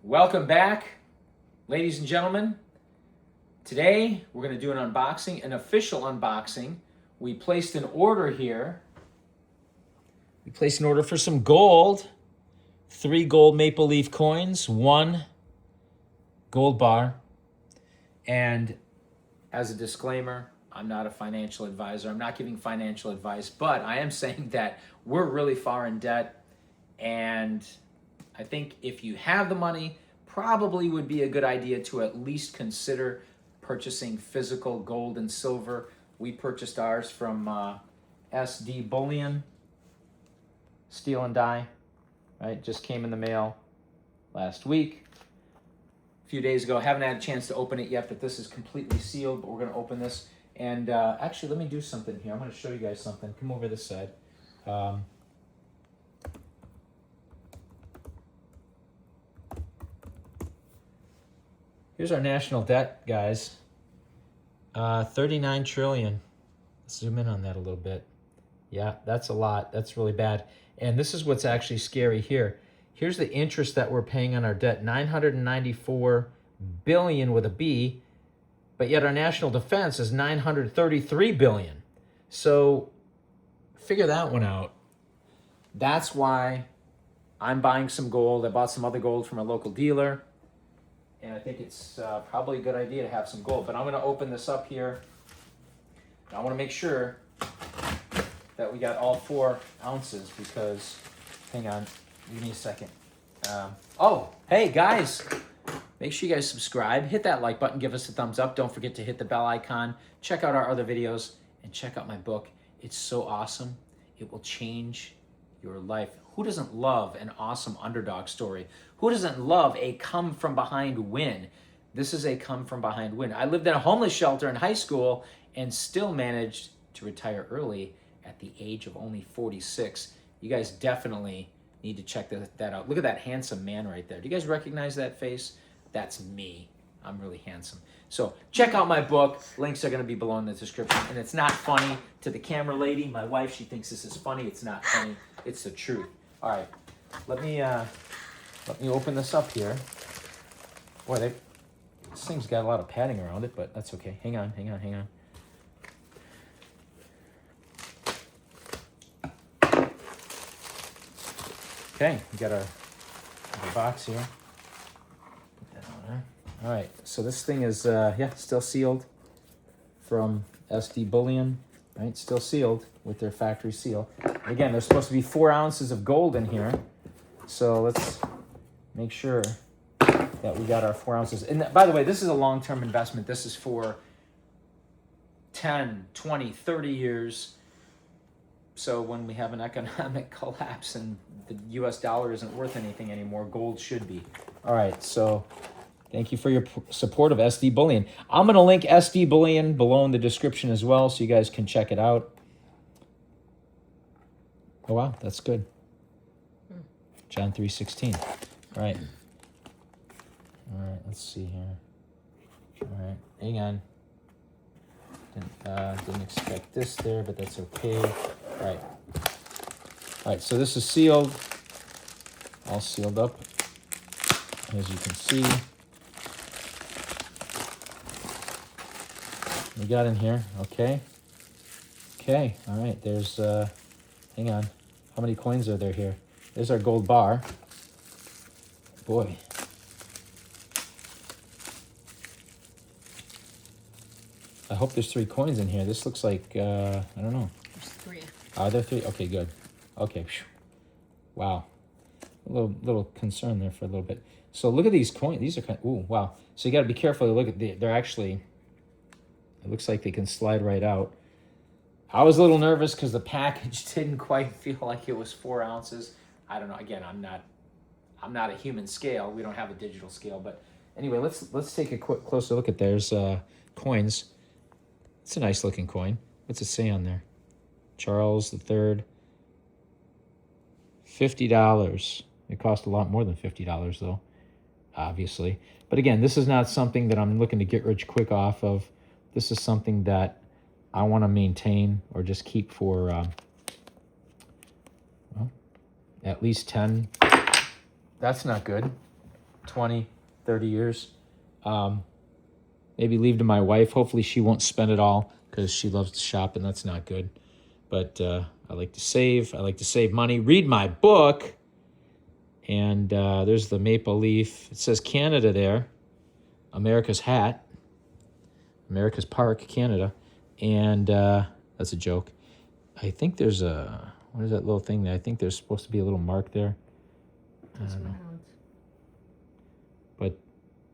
Welcome back, ladies and gentlemen. Today we're going to do an unboxing, an official unboxing. We placed an order here. We placed an order for some gold. 3 gold maple leaf coins, 1 gold bar. And as a disclaimer, I'm not a financial advisor. I'm not giving financial advice, but I am saying that we're really far in debt. And I think if you have the money, probably would be a good idea to at least consider purchasing physical gold and silver. We purchased ours from SD Bullion, steel and die, right? Just came in the mail last week, a few days ago. Haven't had a chance to open it yet, but this is completely sealed, but we're gonna open this. And actually, let me do something here. I'm gonna show you guys something. Come over this side. Here's our national debt, guys. 39 trillion. Let's zoom in on that a little bit. Yeah, that's a lot. That's really bad. And this is what's actually scary here. Here's the interest that we're paying on our debt, 994 billion with a B, but yet our national defense is 933 billion. So figure that one out. That's why I'm buying some gold. I bought some other gold from a local dealer. And I think it's probably a good idea to have some gold. But I'm going to open this up here. I want to make sure that we got all 4 ounces because, hang on, give me a second. Oh, hey guys, make sure you guys subscribe. Hit that like button, give us a thumbs up. Don't forget to hit the bell icon. Check out our other videos and check out my book. It's so awesome. It will change your life. Who doesn't love an awesome underdog story? Who doesn't love a come-from-behind win? This is a come-from-behind win. I lived in a homeless shelter in high school and still managed to retire early at the age of only 46. You guys definitely need to check that out. Look at that handsome man right there. Do you guys recognize that face? That's me. I'm really handsome. So check out my book. Links are going to be below in the description. And it's not funny to the camera lady. My wife, she thinks this is funny. It's not funny. It's the truth. All right, let me open this up here. Boy, this thing's got a lot of padding around it, but that's okay. Hang on. Okay, we got our box here. Put that on there. All right, so this thing is, still sealed from SD Bullion, right? Still sealed with their factory seal. Again, there's supposed to be 4 ounces of gold in here. So let's make sure that we got our 4 ounces. And by the way, this is a long-term investment. This is for 10, 20, 30 years. So when we have an economic collapse and the US dollar isn't worth anything anymore, gold should be. All right, so thank you for your support of SD Bullion. I'm going to link SD Bullion below in the description as well so you guys can check it out. Oh, wow, that's good. John 3:16. All right. All right, let's see here. All right, hang on. Didn't expect this there, but that's okay. All right, so this is sealed. All sealed up, as you can see. We got in here, okay. Okay, all right, there's, hang on. How many coins are there here? There's our gold bar. Boy. I hope there's 3 coins in here. This looks like, I don't know. There's 3. Are there 3? Okay, good. Okay. Wow. A little concern there for a little bit. So look at these coins. These are kind of, ooh, wow. So you got to be careful. Look at they're actually, it looks like they can slide right out. I was a little nervous because the package didn't quite feel like it was 4 ounces. I don't know. Again, I'm not a human scale. We don't have a digital scale. But anyway, let's take a quick closer look at there's coins. It's a nice looking coin. What's it say on there? Charles III. $50. It cost a lot more than $50 though, obviously. But again, this is not something that I'm looking to get rich quick off of. This is something that I want to maintain or just keep for well, at least 10. That's not good. 20, 30 years. Maybe leave to my wife. Hopefully she won't spend it all because she loves to shop, and that's not good. But I like to save. I like to save money. Read my book. And there's the maple leaf. It says Canada there. America's hat. America's Park, Canada. And that's a joke. I think there's a... What is that little thing there? I think there's supposed to be a little mark there. I don't know. But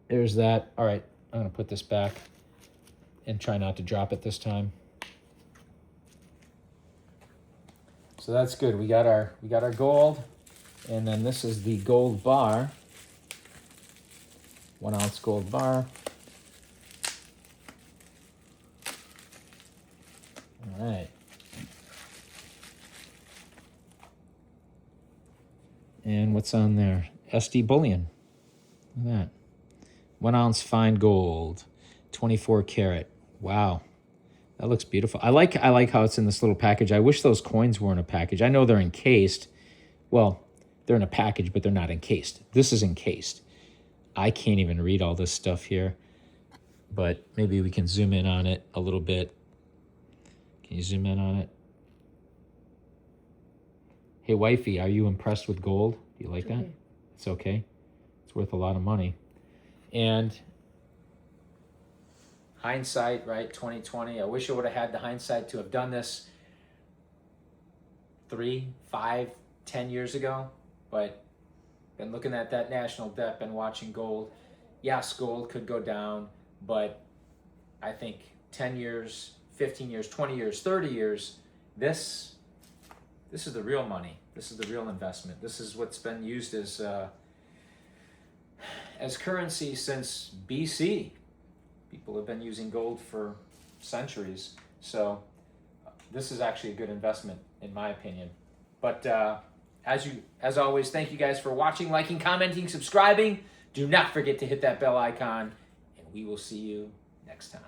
there's that. All right, I'm going to put this back and try not to drop it this time. So that's good. We got our gold, and then this is the gold bar. 1 ounce gold bar. All right. And what's on there? SD Bullion. Look at that. 1 ounce fine gold, 24 karat. Wow, that looks beautiful. I like how it's in this little package. I wish those coins were in a package. I know they're encased. Well, they're in a package, but they're not encased. This is encased. I can't even read all this stuff here, but maybe we can zoom in on it a little bit. Can you zoom in on it? Hey, wifey, are you impressed with gold? Do you like that? It's okay. It's worth a lot of money. And hindsight, right? 2020. I wish I would have had the hindsight to have done this 3, 5, 10 years ago. But been looking at that national debt, been watching gold. Yes, gold could go down, but I think 10 years, 15 years, 20 years, 30 years, this is the real money. This is the real investment. This is what's been used as currency since BC. People have been using gold for centuries. So this is actually a good investment, in my opinion. But as always, thank you guys for watching, liking, commenting, subscribing. Do not forget to hit that bell icon, and we will see you next time.